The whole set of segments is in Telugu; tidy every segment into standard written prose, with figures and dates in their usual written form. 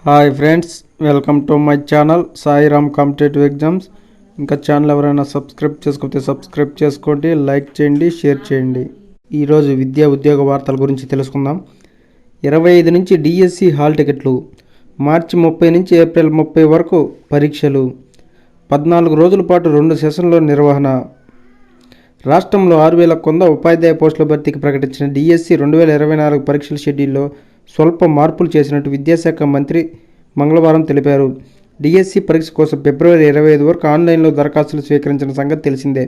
Hi friends, welcome to my channel Sairam competitive exams. ఇంకా ఛానల్ ఎవరైనా సబ్స్క్రైబ్ చేసుకోకపోతే సబ్స్క్రైబ్ చేసుకోండి, లైక్ చేయండి, షేర్ చేయండి. ఈరోజు విద్యా ఉద్యోగ వార్తల గురించి తెలుసుకుందాం. 25 నుంచి డిఎస్సి హాల్ టికెట్లు, మార్చి 30 నుంచి ఏప్రిల్ 30 వరకు పరీక్షలు, 14 రోజుల పాటు 2 సెషన్ల నిర్వహణ. రాష్ట్రంలో 6,100 ఉపాధ్యాయ పోస్టుల భర్తీకి ప్రకటించిన డిఎస్సి 2024 పరీక్షల షెడ్యూల్లో స్వల్ప మార్పులు చేసినట్టు విద్యాశాఖ మంత్రి మంగళవారం తెలిపారు. డిఎస్సి పరీక్ష కోసం ఫిబ్రవరి 25 వరకు ఆన్లైన్లో దరఖాస్తులు స్వీకరించిన సంగతి తెలిసిందే.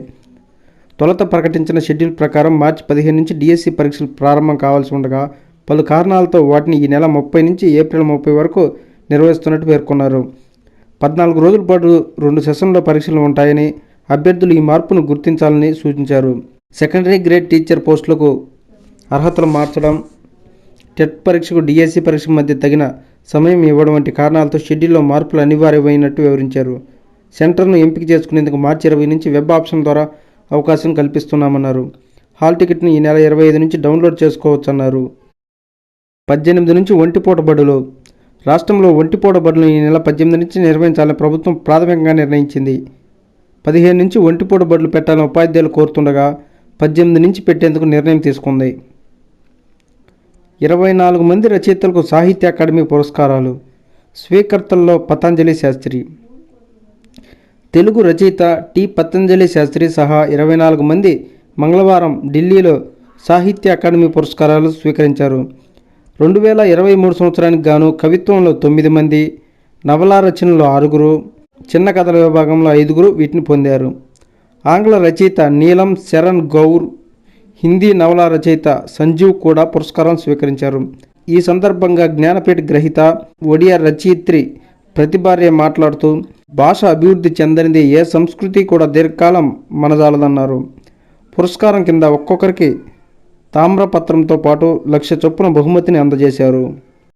తొలుత ప్రకటించిన షెడ్యూల్ ప్రకారం మార్చి 15 నుంచి డిఎస్సి పరీక్షలు ప్రారంభం కావాల్సి ఉండగా పలు కారణాలతో వాటిని ఈ నెల 30 నుంచి ఏప్రిల్ 30 వరకు నిర్వహిస్తున్నట్టు పేర్కొన్నారు. 14 రోజుల పాటు 2 సెషన్ల పరీక్షలు ఉంటాయని, అభ్యర్థులు ఈ మార్పును గుర్తించాలని సూచించారు. సెకండరీ గ్రేడ్ టీచర్ పోస్టులకు అర్హతలు మార్చడం, టెట్ పరీక్షకు డిఎస్సి పరీక్ష మధ్య తగిన సమయం ఇవ్వడం వంటి కారణాలతో షెడ్యూల్లో మార్పులు అనివార్యమైనట్టు వివరించారు. సెంటర్ను ఎంపిక చేసుకునేందుకు మార్చి 20 నుంచి వెబ్ ఆప్షన్ ద్వారా అవకాశం కల్పిస్తున్నామన్నారు. హాల్ టికెట్ను ఈ నెల 25 నుంచి డౌన్లోడ్ చేసుకోవచ్చన్నారు. 18 నుంచి ఒంటిపూట బడులు. రాష్ట్రంలో ఒంటిపూట బడులు ఈ నెల 18 నుంచి నిర్వహించాలని ప్రభుత్వం ప్రాథమికంగా నిర్ణయించింది. 15 నుంచి ఒంటిపూట బడులు పెట్టాలని ఉపాధ్యాయులు కోరుతుండగా 18 నుంచి పెట్టేందుకు నిర్ణయం తీసుకుంది. 24 మంది రచయితలకు సాహిత్య అకాడమీ పురస్కారాలు. స్వీకర్తల్లో పతంజలి శాస్త్రి. తెలుగు రచయిత టి పతంజలి శాస్త్రి సహా 24 మంది మంగళవారం ఢిల్లీలో సాహిత్య అకాడమీ పురస్కారాలు స్వీకరించారు. 2023 సంవత్సరానికి గాను కవిత్వంలో 9 మంది, నవలా రచనలో 6, చిన్న కథల విభాగంలో 5 వీటిని పొందారు. ఆంగ్ల రచయిత నీలం శరణ్ గౌర్, హిందీ నవలా రచయిత సంజీవ్ కూడా పురస్కారం స్వీకరించారు. ఈ సందర్భంగా జ్ఞానపీఠ గ్రహీత ఒడియా రచయిత్రి ప్రతిభార్య మాట్లాడుతూ, భాష అభివృద్ధి చెందనిది ఏ సంస్కృతి కూడా దీర్ఘకాలం మనజాలదన్నారు. పురస్కారం కింద ఒక్కొక్కరికి తామ్రపత్రంతో పాటు 1,00,000 చొప్పున బహుమతిని అందజేశారు.